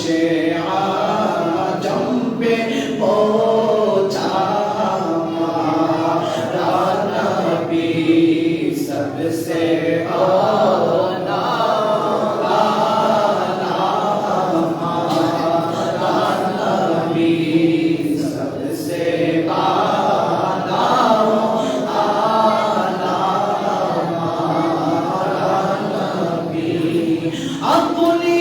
अर्शे आजम पे पहुंचा हमारा नबी सबसे आला हमारा नबी सबसे आला हमारा नबी अपनी